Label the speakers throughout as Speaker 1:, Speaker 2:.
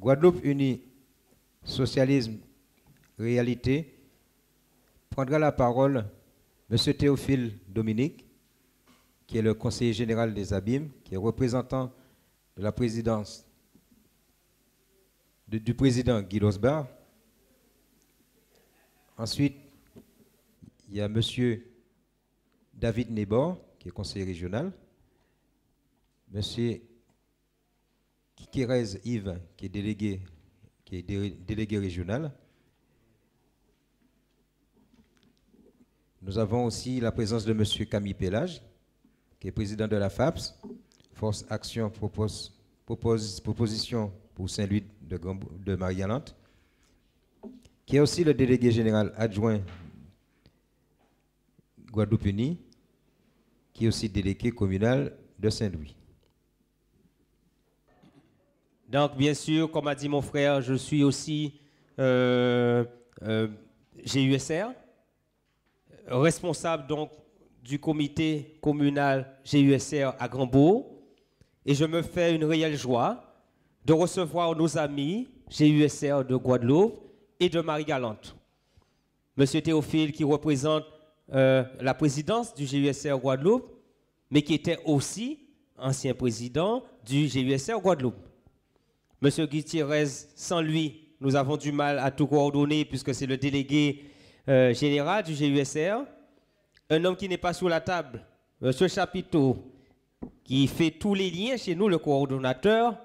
Speaker 1: Guadeloupe Unie, Socialisme, Réalité, prendra la parole M. Théophile Dominique, qui est le conseiller général des Abîmes, qui est représentant de la présidence du président Guy Losbar. Ensuite, il y a M. David Nebor, qui est conseiller régional. M. Kikérez Yves, qui est délégué régional. Nous avons aussi la présence de M. Camille Pélage, qui est président de la FAPS, Force Action Proposition pour Saint-Louis de Marie-Galante, qui est aussi le délégué général adjoint Guadeloupe Unie, qui est aussi délégué communal de Saint-Louis.
Speaker 2: Donc, bien sûr, comme a dit mon frère, je suis aussi GUSR, responsable donc du comité communal GUSR à Grand-Bourg, et je me fais une réelle joie de recevoir nos amis GUSR de Guadeloupe et de Marie-Galante. Monsieur Théophile, qui représente la présidence du GUSR Guadeloupe, mais qui était aussi ancien président du GUSR Guadeloupe. Monsieur Gutiérrez, sans lui, nous avons du mal à tout coordonner puisque c'est le délégué général du GUSR. Un homme qui n'est pas sous la table, Monsieur Chapiteau, qui fait tous les liens chez nous, le coordonnateur.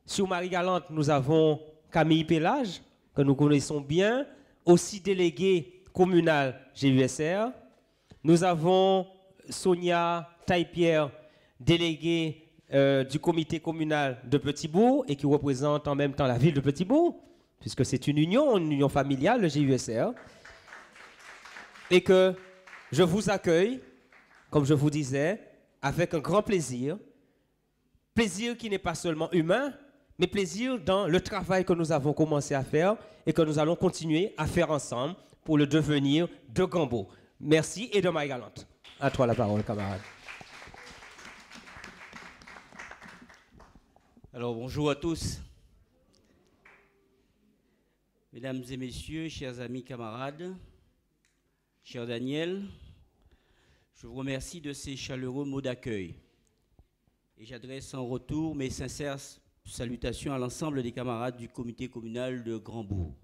Speaker 2: Sur Marie-Galante, nous avons Camille Pélage, que nous connaissons bien, aussi délégué communal GUSR. Nous avons Sonia Taille-Pierre, déléguée du comité communal de Petit-Bourg et qui représente en même temps la ville de Petit-Bourg, puisque c'est une union familiale, le GUSR. Et que je vous accueille, comme je vous disais, avec un grand plaisir. Plaisir qui n'est pas seulement humain, mais plaisir dans le travail que nous avons commencé à faire et que nous allons continuer à faire ensemble pour le devenir de Grand-Bourg. Merci et de Marie-Galante. À toi la parole, camarade.
Speaker 3: Alors bonjour à tous. Mesdames et messieurs, chers amis camarades, cher Daniel, je vous remercie de ces chaleureux mots d'accueil. Et j'adresse en retour mes sincères salutations à l'ensemble des camarades du comité communal de Grand-Bourg.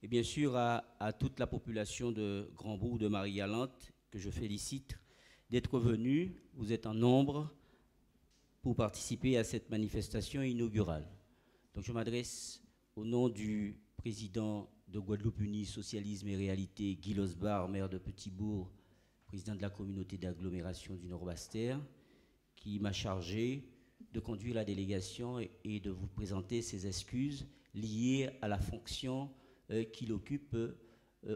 Speaker 3: Et bien sûr à toute la population de Grand-Bourg, de Marie-Galante, que je félicite d'être venus. Vous êtes en nombre pour participer à cette manifestation inaugurale. Donc je m'adresse au nom du président de Guadeloupe Unie, Socialisme et Réalité, Guy Losbar, maire de Petit-Bourg, président de la communauté d'agglomération du Nord-Bastère, qui m'a chargé de conduire la délégation et de vous présenter ses excuses liées à la fonction qu'il occupe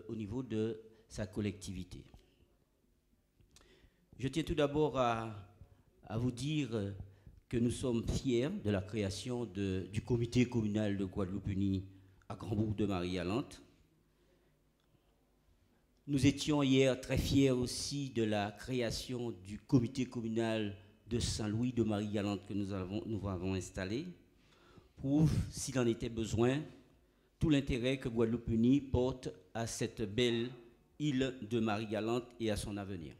Speaker 3: au niveau de sa collectivité. Je tiens tout d'abord à vous dire que nous sommes fiers de la création du comité communal de Guadeloupe Unie à Grand-Bourg de Marie-Galante. Nous étions hier très fiers aussi de la création du comité communal de Saint-Louis de Marie-Galante que nous avons installé, prouve, s'il en était besoin, tout l'intérêt que Guadeloupe Unie porte à cette belle île de Marie-Galante et à son avenir.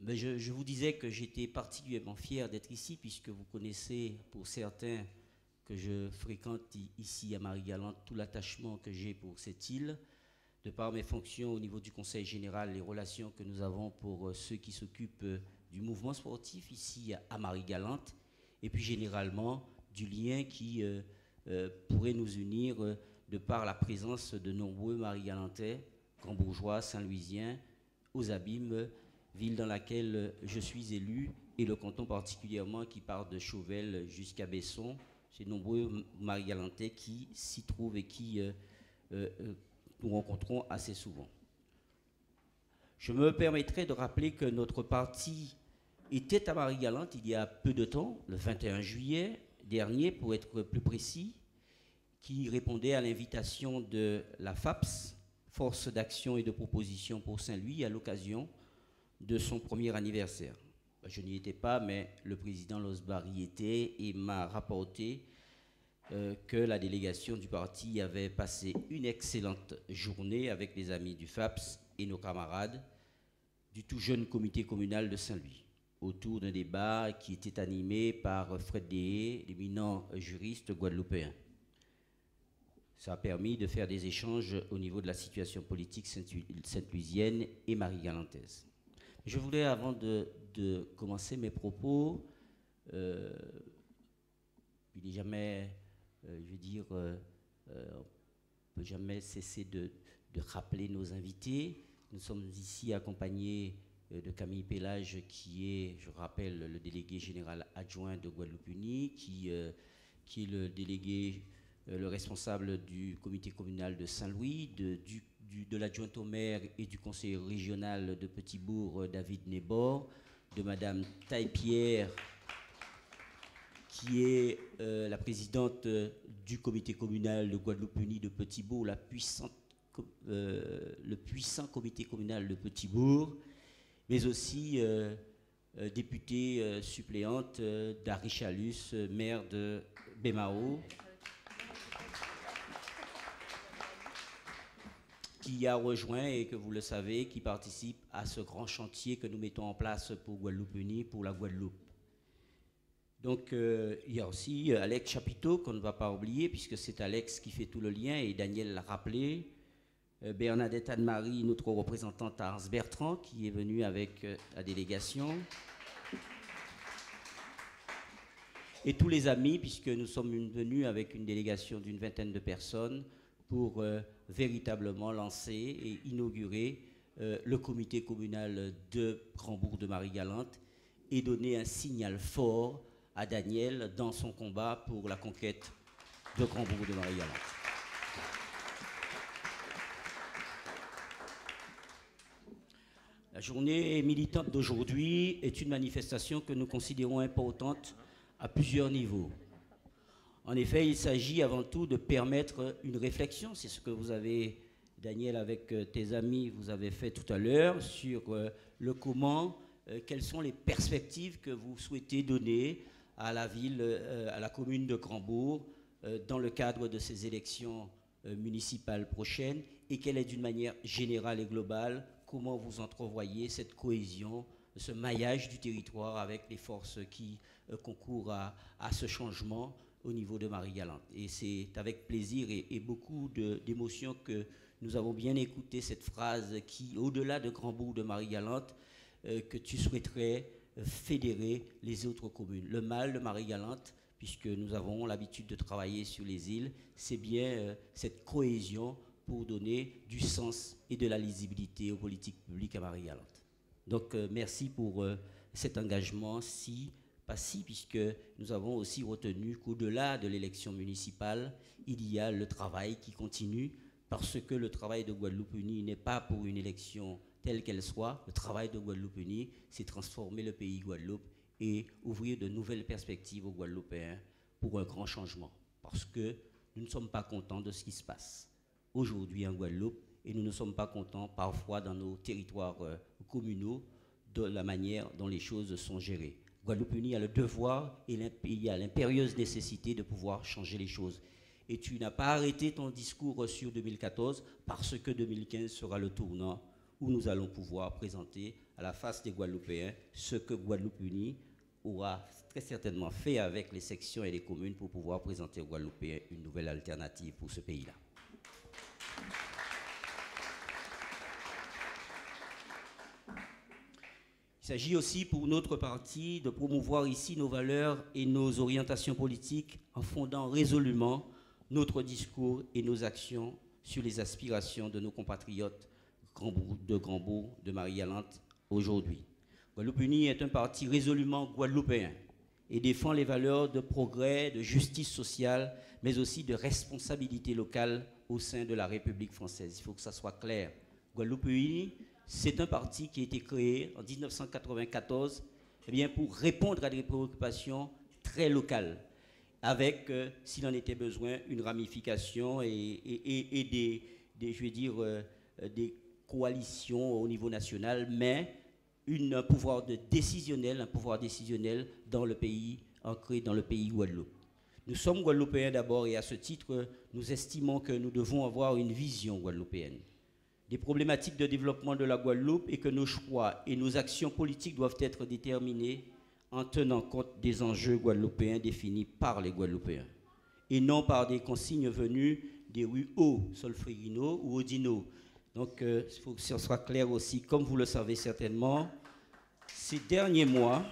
Speaker 3: Mais je vous disais que j'étais particulièrement fier d'être ici, puisque vous connaissez, pour certains, que je fréquente ici à Marie-Galante, tout l'attachement que j'ai pour cette île, de par mes fonctions au niveau du Conseil général, les relations que nous avons pour ceux qui s'occupent du mouvement sportif ici à Marie-Galante, et puis généralement du lien qui pourrait nous unir de par la présence de nombreux Marie-Galantais, Grand-Bourgeois, Saint-Louisiens, aux Abîmes, ville dans laquelle je suis élu, et le canton particulièrement qui part de Chauvel jusqu'à Besson. C'est nombreux Marie-Galantais qui s'y trouvent et qui nous rencontrons assez souvent. Je me permettrai de rappeler que notre parti était à Marie-Galante il y a peu de temps, le 21 juillet dernier pour être plus précis, qui répondait à l'invitation de la FAPS, Force d'Action et de Proposition pour Saint-Louis, à l'occasion de son premier anniversaire. je n'y étais pas, mais le président Losbar y était et m'a rapporté que la délégation du parti avait passé une excellente journée avec les amis du FAPS et nos camarades du tout jeune comité communal de Saint-Louis, autour d'un débat qui était animé par Fred Dehé, l'éminent juriste guadeloupéen. Ça a permis de faire des échanges au niveau de la situation politique sainte-louisienne et marie-galantaise. Je voulais, avant de commencer mes propos, il n'est jamais, je veux dire, on ne peut jamais cesser de rappeler nos invités. Nous sommes ici accompagnés de Camille Pélage, qui est, je rappelle, le délégué général adjoint de Guadeloupe-Unie, qui est le délégué, le responsable du comité communal de Saint-Louis, de l'adjoint au maire et du conseiller régional de Petit-Bourg, David Nebor, de Madame Taille-Pierre, qui est la présidente du comité communal de Guadeloupe-Unie de Petit-Bourg, le puissant comité communal de Petit-Bourg, mais aussi députée suppléante d'Harry Chalus, maire de Bémao, qui a rejoint, et que vous le savez, qui participe à ce grand chantier que nous mettons en place pour Guadeloupe-Unie, pour la Guadeloupe. Donc, il y a aussi Alex Chapiteau, qu'on ne va pas oublier, puisque c'est Alex qui fait tout le lien, et Daniel l'a rappelé. Bernadette Anne-Marie, notre représentante à Ars Bertrand, qui est venue avec la délégation. Et tous les amis, puisque nous sommes venus avec une délégation d'une vingtaine de personnes pour véritablement lancer et inaugurer le comité communal de Grand-Bourg de Marie-Galante et donner un signal fort à Daniel dans son combat pour la conquête de Grand-Bourg de Marie-Galante. La journée militante d'aujourd'hui est une manifestation que nous considérons importante à plusieurs niveaux. En effet, il s'agit avant tout de permettre une réflexion, c'est ce que vous avez, Daniel, avec tes amis, vous avez fait tout à l'heure, sur le comment, quelles sont les perspectives que vous souhaitez donner à la ville, à la commune de Grand-Bourg, dans le cadre de ces élections municipales prochaines, et quelle est d'une manière générale et globale, comment vous entrevoyez cette cohésion, ce maillage du territoire avec les forces qui concourent à ce changement au niveau de Marie-Galante. Et c'est avec plaisir et beaucoup d'émotion que nous avons bien écouté cette phrase qui, au-delà de Grand-Bourg de Marie-Galante, que tu souhaiterais fédérer les autres communes. Le mal de Marie-Galante, puisque nous avons l'habitude de travailler sur les îles, c'est bien cette cohésion pour donner du sens et de la lisibilité aux politiques publiques à Marie-Galante. Donc merci pour cet engagement, puisque nous avons aussi retenu qu'au-delà de l'élection municipale, il y a le travail qui continue, parce que le travail de Guadeloupe-Unie n'est pas pour une élection telle qu'elle soit. Le travail de Guadeloupe-Unie, c'est transformer le pays Guadeloupe et ouvrir de nouvelles perspectives aux Guadeloupéens pour un grand changement, parce que nous ne sommes pas contents de ce qui se passe aujourd'hui en Guadeloupe, et nous ne sommes pas contents parfois dans nos territoires communaux de la manière dont les choses sont gérées. Guadeloupe-Unie a le devoir et il y a l'impérieuse nécessité de pouvoir changer les choses. Et tu n'as pas arrêté ton discours sur 2014 parce que 2015 sera le tournant où nous allons pouvoir présenter à la face des Guadeloupéens ce que Guadeloupe-Unie aura très certainement fait avec les sections et les communes pour pouvoir présenter aux Guadeloupéens une nouvelle alternative pour ce pays-là. Il s'agit aussi pour notre parti de promouvoir ici nos valeurs et nos orientations politiques en fondant résolument notre discours et nos actions sur les aspirations de nos compatriotes de Grand-Bourg, de Marie-Galante aujourd'hui. Guadeloupe-Unie est un parti résolument guadeloupéen et défend les valeurs de progrès, de justice sociale, mais aussi de responsabilité locale au sein de la République française. Il faut que ça soit clair. Guadeloupe-Unie, c'est un parti qui a été créé en 1994 pour répondre à des préoccupations très locales, avec, s'il en était besoin, une ramification et des coalitions au niveau national, mais un pouvoir décisionnel dans le pays, ancré dans le pays Guadeloupe. Nous sommes Guadeloupéens d'abord et à ce titre, nous estimons que nous devons avoir une vision guadeloupéenne des problématiques de développement de la Guadeloupe et que nos choix et nos actions politiques doivent être déterminés en tenant compte des enjeux guadeloupéens définis par les Guadeloupéens et non par des consignes venues des rues Haut, Solferino ou Odino. Donc, il faut que ça soit clair aussi, comme vous le savez certainement, ces derniers mois,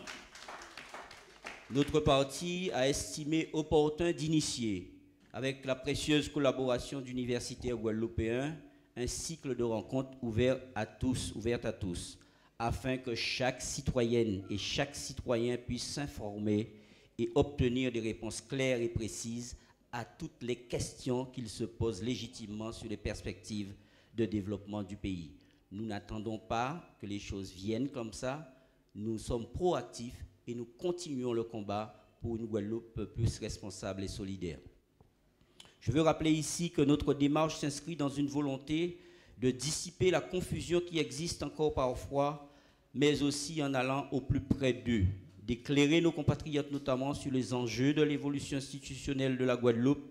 Speaker 3: notre parti a estimé opportun d'initier, avec la précieuse collaboration d'universitaires guadeloupéens, un cycle de rencontres ouvert à tous, afin que chaque citoyenne et chaque citoyen puisse s'informer et obtenir des réponses claires et précises à toutes les questions qu'il se pose légitimement sur les perspectives de développement du pays. Nous n'attendons pas que les choses viennent comme ça, nous sommes proactifs et nous continuons le combat pour une Guadeloupe plus responsable et solidaire. Je veux rappeler ici que notre démarche s'inscrit dans une volonté de dissiper la confusion qui existe encore parfois, mais aussi en allant au plus près d'eux, d'éclairer nos compatriotes notamment sur les enjeux de l'évolution institutionnelle de la Guadeloupe.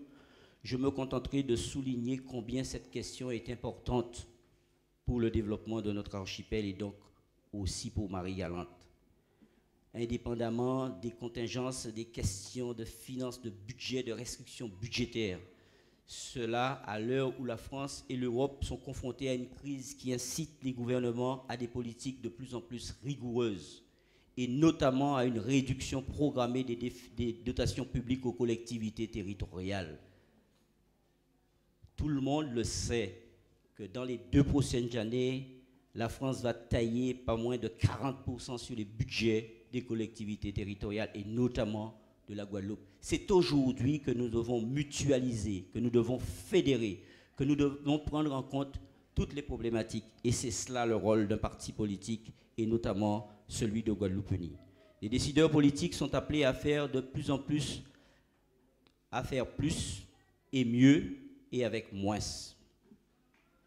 Speaker 3: Je me contenterai de souligner combien cette question est importante pour le développement de notre archipel et donc aussi pour Marie-Galante. Indépendamment des contingences, des questions de finances, de budget, de restrictions budgétaires, cela à l'heure où la France et l'Europe sont confrontées à une crise qui incite les gouvernements à des politiques de plus en plus rigoureuses et notamment à une réduction programmée des dotations publiques aux collectivités territoriales. Tout le monde le sait que dans les 2 prochaines années, la France va tailler pas moins de 40% sur les budgets des collectivités territoriales et notamment de la Guadeloupe. C'est aujourd'hui que nous devons mutualiser, que nous devons fédérer, que nous devons prendre en compte toutes les problématiques. Et c'est cela le rôle d'un parti politique et notamment celui de Guadeloupe Unie. Les décideurs politiques sont appelés à faire de plus en plus, à faire plus et mieux et avec moins.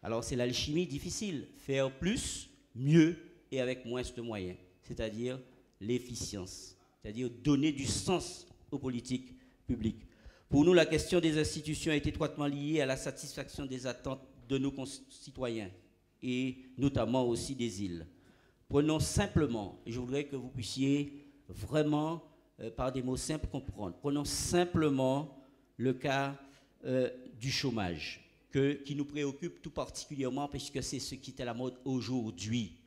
Speaker 3: Alors c'est l'alchimie difficile, faire plus, mieux et avec moins de moyens, c'est-à-dire l'efficience, c'est-à-dire donner du sens aux politiques publiques. Pour nous, la question des institutions est étroitement liée à la satisfaction des attentes de nos concitoyens et notamment aussi des îles. Prenons simplement, et je voudrais que vous puissiez vraiment, par des mots simples, comprendre, prenons simplement le cas du chômage, qui nous préoccupe tout particulièrement puisque c'est ce qui est à la mode aujourd'hui.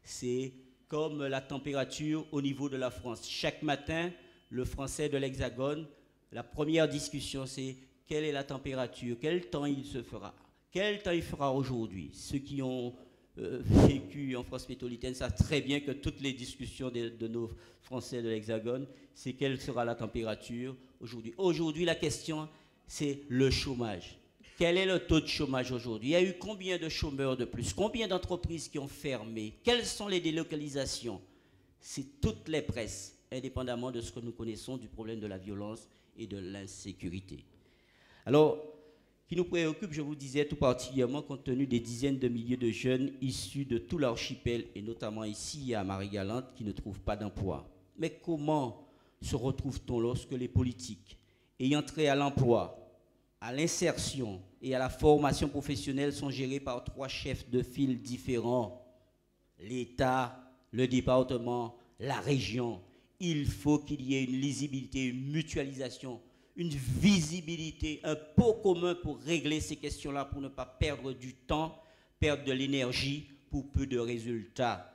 Speaker 3: C'est comme la température au niveau de la France. Chaque matin, le Français de l'Hexagone, la première discussion, c'est quelle est la température, quel temps il se fera, quel temps il fera aujourd'hui. Ceux qui ont vécu en France métropolitaine savent très bien que toutes les discussions de nos Français de l'Hexagone, c'est quelle sera la température aujourd'hui. Aujourd'hui, la question, c'est le chômage. Quel est le taux de chômage aujourd'hui? Il y a eu combien de chômeurs de plus? Combien d'entreprises qui ont fermé? Quelles sont les délocalisations? C'est toutes les presses, indépendamment de ce que nous connaissons du problème de la violence et de l'insécurité. Alors, qui nous préoccupe, je vous disais, tout particulièrement compte tenu des dizaines de milliers de jeunes issus de tout l'archipel, et notamment ici à Marie-Galante, qui ne trouvent pas d'emploi. Mais comment se retrouve-t-on lorsque les politiques, ayant trait à l'emploi, à l'insertion et à la formation professionnelle sont gérés par 3 chefs de file différents? L'État, le département, la région. Il faut qu'il y ait une lisibilité, une mutualisation, une visibilité, un pot commun pour régler ces questions-là, pour ne pas perdre du temps, perdre de l'énergie pour peu de résultats.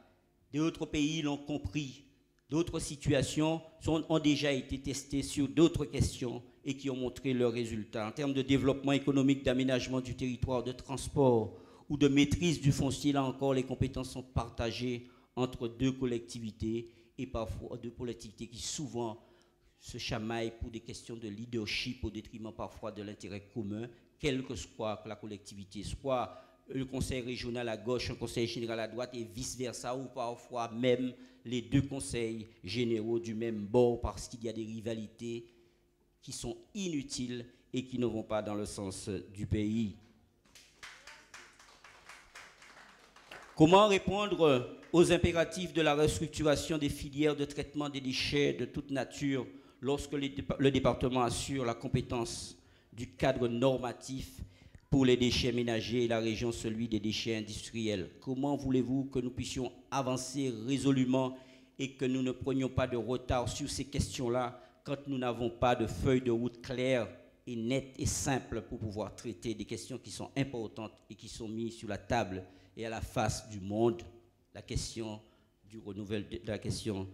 Speaker 3: D'autres pays l'ont compris. D'autres situations ont déjà été testées sur d'autres questions et qui ont montré leurs résultats. En termes de développement économique, d'aménagement du territoire, de transport ou de maîtrise du foncier, là encore, les compétences sont partagées entre 2 collectivités et parfois 2 collectivités qui souvent se chamaillent pour des questions de leadership au détriment parfois de l'intérêt commun, quelle que soit la collectivité, soit le conseil régional à gauche, un conseil général à droite et vice-versa, ou parfois même les 2 conseils généraux du même bord parce qu'il y a des rivalités qui sont inutiles et qui ne vont pas dans le sens du pays. Comment répondre aux impératifs de la restructuration des filières de traitement des déchets de toute nature lorsque le département assure la compétence du cadre normatif pour les déchets ménagers et la région celui des déchets industriels? Comment voulez-vous que nous puissions avancer résolument et que nous ne prenions pas de retard sur ces questions-là quand nous n'avons pas de feuille de route claire et nette et simple pour pouvoir traiter des questions qui sont importantes et qui sont mises sur la table et à la face du monde, la question du renouvellement, la question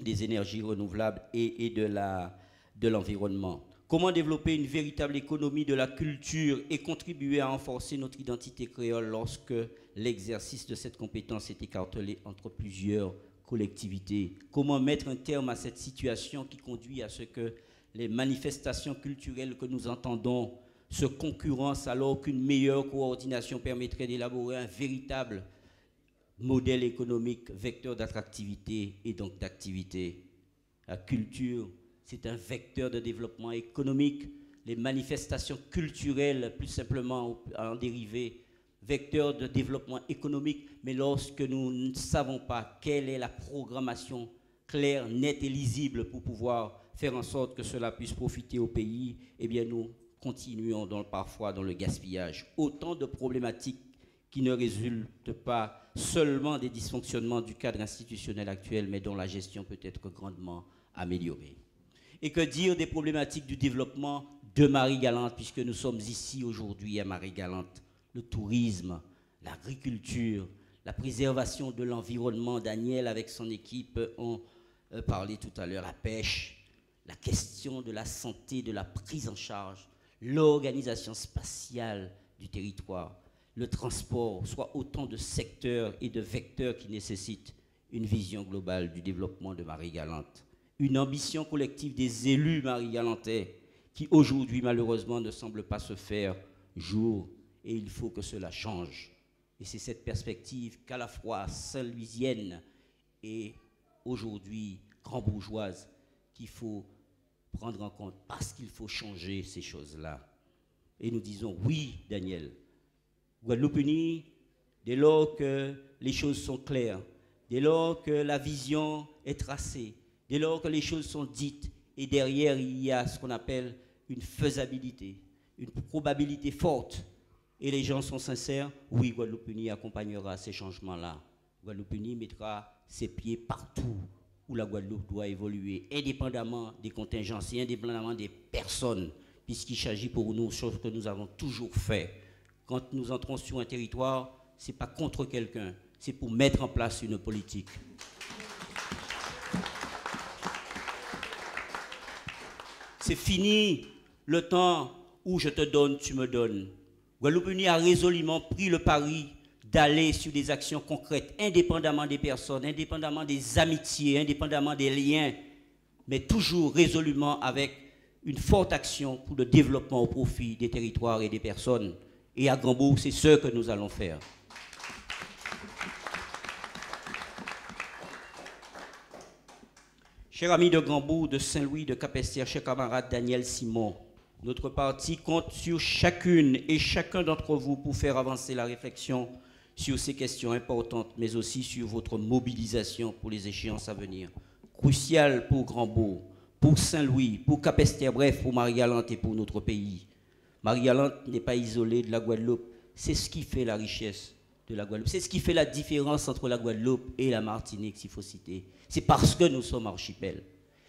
Speaker 3: des énergies renouvelables et de l'environnement. Comment développer une véritable économie de la culture et contribuer à renforcer notre identité créole lorsque l'exercice de cette compétence est écartelé entre plusieurs collectivités? Comment mettre un terme à cette situation qui conduit à ce que les manifestations culturelles que nous entendons se concurrencent alors qu'une meilleure coordination permettrait d'élaborer un véritable modèle économique, vecteur d'attractivité et donc d'activité? La culture, c'est un vecteur de développement économique. Les manifestations culturelles, plus simplement en dérivé, vecteur de développement économique. Mais lorsque nous ne savons pas quelle est la programmation claire, nette et lisible pour pouvoir faire en sorte que cela puisse profiter au pays, eh bien nous continuons parfois dans le gaspillage. Autant de problématiques qui ne résultent pas seulement des dysfonctionnements du cadre institutionnel actuel, mais dont la gestion peut être grandement améliorée. Et que dire des problématiques du développement de Marie-Galante, puisque nous sommes ici aujourd'hui à Marie-Galante? Le tourisme, l'agriculture, la préservation de l'environnement. Daniel, avec son équipe, ont parlé tout à l'heure, la pêche, la question de la santé, de la prise en charge, l'organisation spatiale du territoire, le transport, soit autant de secteurs et de vecteurs qui nécessitent une vision globale du développement de Marie-Galante. Une ambition collective des élus marie-galantais qui aujourd'hui malheureusement ne semble pas se faire jour, et il faut que cela change. Et c'est cette perspective qu'à la fois saint-louisienne et aujourd'hui grand-bourgeoise qu'il faut prendre en compte, parce qu'il faut changer ces choses-là. Et nous disons oui, Daniel, Guadeloupe unie, dès lors que les choses sont claires, dès lors que la vision est tracée, dès lors que les choses sont dites, et derrière il y a ce qu'on appelle une faisabilité, une probabilité forte, et les gens sont sincères, oui, Guadeloupe unie accompagnera ces changements-là. Guadeloupe unie mettra ses pieds partout où la Guadeloupe doit évoluer, indépendamment des contingences et indépendamment des personnes, puisqu'il s'agit pour nous, chose que nous avons toujours fait. Quand nous entrons sur un territoire, ce n'est pas contre quelqu'un, c'est pour mettre en place une politique. C'est fini le temps où je te donne, tu me donnes. Guadeloupe unie a résolument pris le pari d'aller sur des actions concrètes, indépendamment des personnes, indépendamment des amitiés, indépendamment des liens, mais toujours résolument avec une forte action pour le développement au profit des territoires et des personnes. Et à Grand-Bourg, c'est ce que nous allons faire. Chers amis de Grand-Bourg, de Saint-Louis, de Cap-Esther, chers camarades Daniel Simon, notre parti compte sur chacune et chacun d'entre vous pour faire avancer la réflexion sur ces questions importantes, mais aussi sur votre mobilisation pour les échéances à venir. Crucial pour Grand-Bourg, pour Saint-Louis, pour Cap-Esther, bref, pour Marie-Galante et pour notre pays. Marie-Galante n'est pas isolée de la Guadeloupe. C'est ce qui fait la richesse de la Guadeloupe. C'est ce qui fait la différence entre la Guadeloupe et la Martinique, s'il faut citer. C'est parce que nous sommes archipel.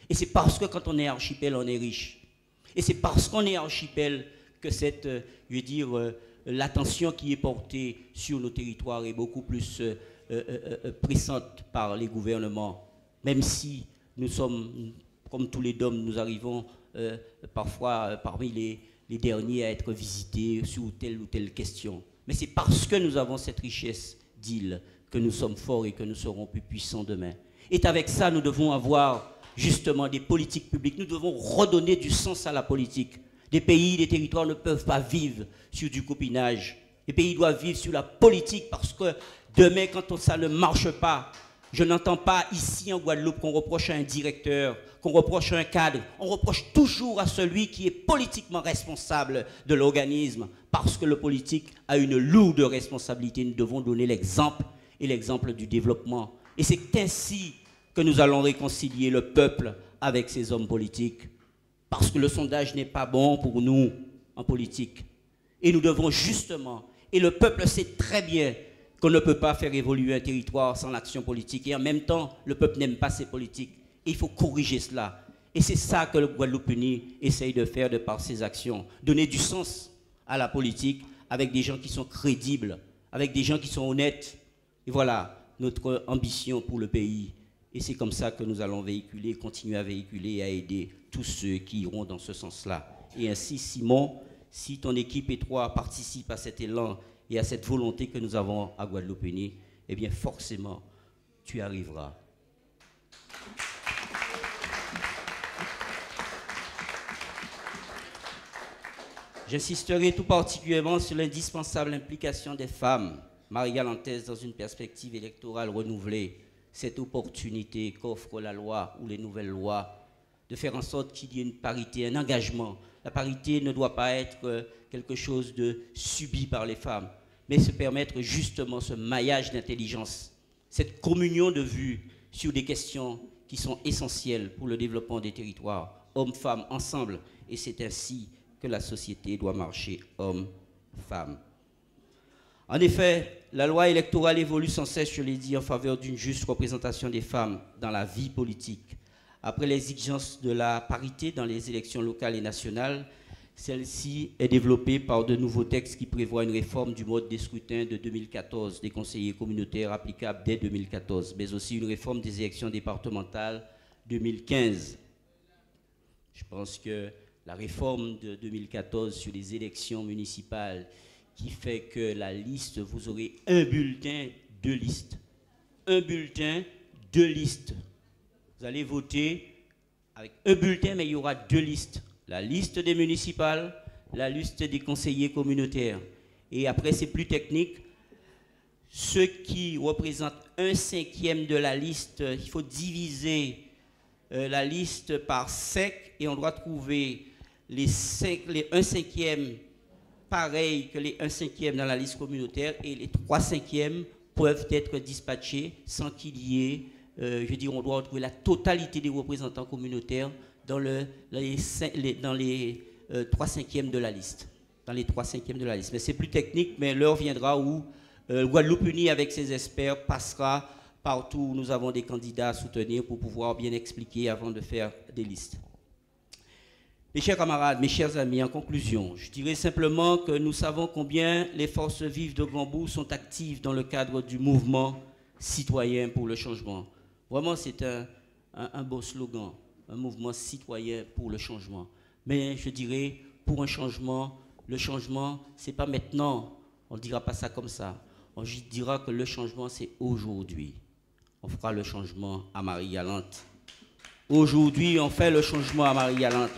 Speaker 3: Et c'est parce que quand on est archipel, on est riche. Et c'est parce qu'on est archipel que cette, je veux dire, l'attention qui est portée sur nos territoires est beaucoup plus pressante par les gouvernements. Même si nous sommes, comme tous les DOM, nous arrivons parfois parmi les derniers à être visités sur telle ou telle question. Mais c'est parce que nous avons cette richesse d'îles que nous sommes forts et que nous serons plus puissants demain. Et avec ça, nous devons avoir justement des politiques publiques. Nous devons redonner du sens à la politique. Des pays, des territoires ne peuvent pas vivre sur du copinage. Les pays doivent vivre sur la politique parce que demain, quand ça ne marche pas, Je n'entends pas ici en Guadeloupe qu'on reproche à un directeur, qu'on reproche à un cadre. On reproche toujours à celui qui est politiquement responsable de l'organisme, parce que le politique a une lourde responsabilité. Nous devons donner l'exemple et l'exemple du développement. Et c'est ainsi que nous allons réconcilier le peuple avec ces hommes politiques. Parce que le sondage n'est pas bon pour nous en politique. Et nous devons justement, et le peuple sait très bien qu'on ne peut pas faire évoluer un territoire sans l'action politique. Et en même temps, le peuple n'aime pas ces politiques. Et il faut corriger cela. Et c'est ça que le Guadeloupe Uni essaye de faire de par ses actions. Donner du sens à la politique avec des gens qui sont crédibles, avec des gens qui sont honnêtes. Et voilà notre ambition pour le pays. Et c'est comme ça que nous allons véhiculer, continuer à véhiculer et à aider tous ceux qui iront dans ce sens-là. Et ainsi, Simon, si ton équipe et toi participent à cet élan et à cette volonté que nous avons à Guadeloupe Unie, eh bien forcément, tu arriveras. J'insisterai tout particulièrement sur l'indispensable implication des femmes marie-galantaises dans une perspective électorale renouvelée. Cette opportunité qu'offre la loi ou les nouvelles lois de faire en sorte qu'il y ait une parité, un engagement. La parité ne doit pas être quelque chose de subi par les femmes, mais se permettre justement ce maillage d'intelligence, cette communion de vues sur des questions qui sont essentielles pour le développement des territoires, hommes-femmes ensemble, et c'est ainsi que la société doit marcher, hommes-femmes. En effet, la loi électorale évolue sans cesse, je l'ai dit, en faveur d'une juste représentation des femmes dans la vie politique. Après l'exigence de la parité dans les élections locales et nationales, celle-ci est développée par de nouveaux textes qui prévoient une réforme du mode des scrutins de 2014, des conseillers communautaires applicables dès 2014, mais aussi une réforme des élections départementales 2015. Je pense que la réforme de 2014 sur les élections municipales qui fait que la liste, vous aurez un bulletin, deux listes. Un bulletin, deux listes. Vous allez voter avec un bulletin, mais il y aura deux listes. La liste des municipales, la liste des conseillers communautaires. Et après, c'est plus technique. Ceux qui représentent 1/5 de la liste, il faut diviser la liste par 5 et on doit trouver les 1/5 pareil que les 1/5 dans la liste communautaire et les 3/5 peuvent être dispatchés sans qu'il y ait, on doit retrouver la totalité des représentants communautaires dans les 3/5 de la liste. Dans les 3/5 de la liste. Mais c'est plus technique, mais l'heure viendra où Guadeloupe Unie avec ses experts passera partout où nous avons des candidats à soutenir pour pouvoir bien expliquer avant de faire des listes. Mes chers camarades, mes chers amis, en conclusion, je dirais simplement que nous savons combien les forces vives de Grand-Bourg sont actives dans le cadre du mouvement citoyen pour le changement. Vraiment, c'est un beau slogan, un mouvement citoyen pour le changement. Mais je dirais, pour un changement, le changement, ce n'est pas maintenant, on ne dira pas ça comme ça. On dira que le changement, c'est aujourd'hui. On fera le changement à Marie-Galante. Aujourd'hui, on fait le changement à Marie-Galante.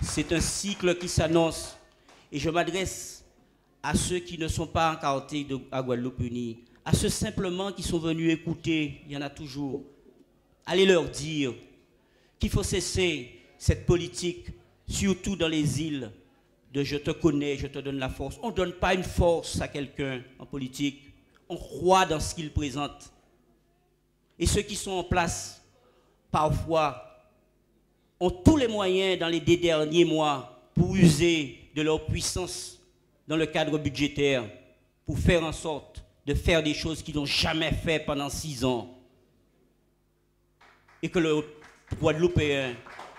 Speaker 3: C'est un cycle qui s'annonce et je m'adresse à ceux qui ne sont pas encartés à Guadeloupe Unie, à ceux simplement qui sont venus écouter, il y en a toujours. Allez leur dire qu'il faut cesser cette politique, surtout dans les îles, de je te connais, je te donne la force. On ne donne pas une force à quelqu'un en politique, on croit dans ce qu'il présente. Et ceux qui sont en place, parfois, ont tous les moyens dans les derniers mois pour user de leur puissance dans le cadre budgétaire, pour faire en sorte de faire des choses qu'ils n'ont jamais fait pendant 6 ans. Et que le Guadeloupéen,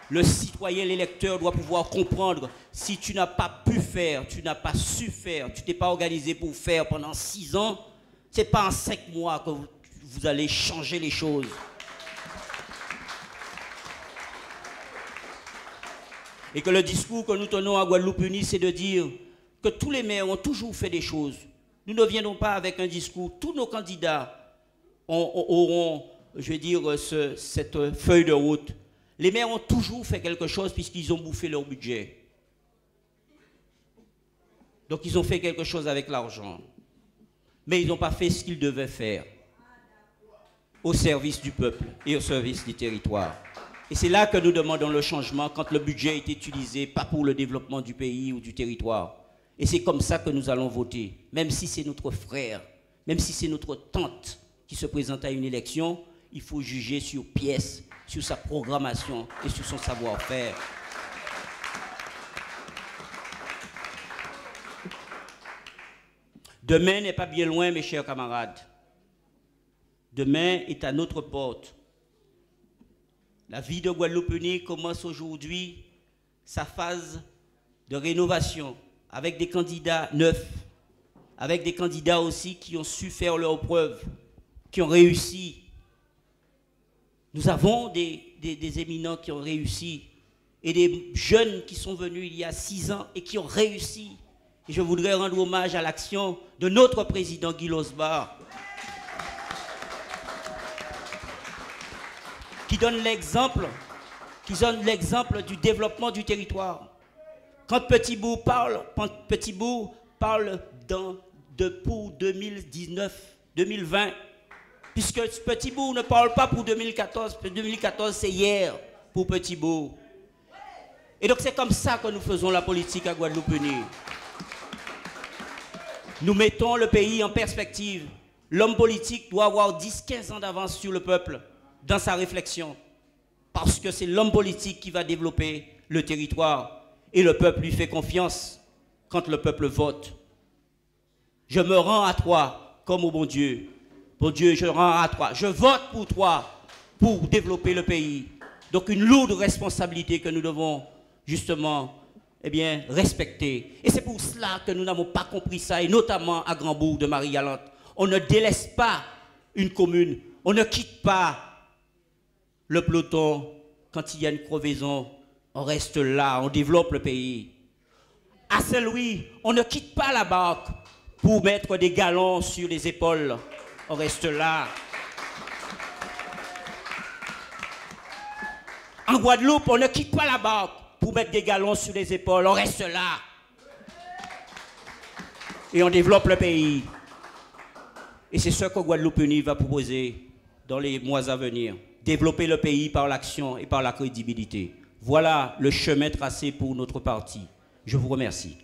Speaker 3: le citoyen, l'électeur doit pouvoir comprendre si tu n'as pas pu faire, tu n'as pas su faire, tu t'es pas organisé pour faire pendant 6 ans, ce n'est pas en 5 mois que vous allez changer les choses. Et que le discours que nous tenons à Guadeloupe Unie, c'est de dire que tous les maires ont toujours fait des choses. Nous ne viendrons pas avec un discours. Tous nos candidats auront, cette feuille de route. Les maires ont toujours fait quelque chose puisqu'ils ont bouffé leur budget. Donc ils ont fait quelque chose avec l'argent. Mais ils n'ont pas fait ce qu'ils devaient faire. au service du peuple et au service du territoire. Et c'est là que nous demandons le changement quand le budget est utilisé pas pour le développement du pays ou du territoire. Et c'est comme ça que nous allons voter. Même si c'est notre frère, même si c'est notre tante qui se présente à une élection, il faut juger sur pièce, sur sa programmation et sur son savoir-faire. Demain n'est pas bien loin, mes chers camarades. Demain est à notre porte. La vie de Guadeloupéens commence aujourd'hui sa phase de rénovation avec des candidats neufs, avec des candidats aussi qui ont su faire leurs preuves, qui ont réussi. Nous avons des éminents qui ont réussi et des jeunes qui sont venus il y a 6 ans et qui ont réussi. Et je voudrais rendre hommage à l'action de notre président Guy Losbar, qui donne l'exemple du développement du territoire. Quand Petit Bout parle pour 2019, 2020, puisque Petit Bout ne parle pas pour 2014, 2014 c'est hier pour Petit Bout. Et donc c'est comme ça que nous faisons la politique à Guadeloupe-Unie. Nous mettons le pays en perspective. L'homme politique doit avoir 10-15 ans d'avance sur le peuple dans sa réflexion. Parce que c'est l'homme politique qui va développer le territoire. Et le peuple lui fait confiance quand le peuple vote. Je me rends à toi comme au bon Dieu. Bon Dieu, je rends à toi. Je vote pour toi pour développer le pays. Donc une lourde responsabilité que nous devons justement respecter. Et c'est pour cela que nous n'avons pas compris ça, et notamment à Grand-Bourg de Marie-Galante. On ne délaisse pas une commune. On ne quitte pas le peloton quand il y a une crevaison. On reste là, on développe le pays. À Saint-Louis, on ne quitte pas la barque pour mettre des galons sur les épaules. On reste là. En Guadeloupe, on ne quitte pas la barque pour mettre des galons sur les épaules. On reste là. Et on développe le pays. Et c'est ce que Guadeloupe-Unie va proposer dans les mois à venir. Développer le pays par l'action et par la crédibilité. Voilà le chemin tracé pour notre parti. Je vous remercie.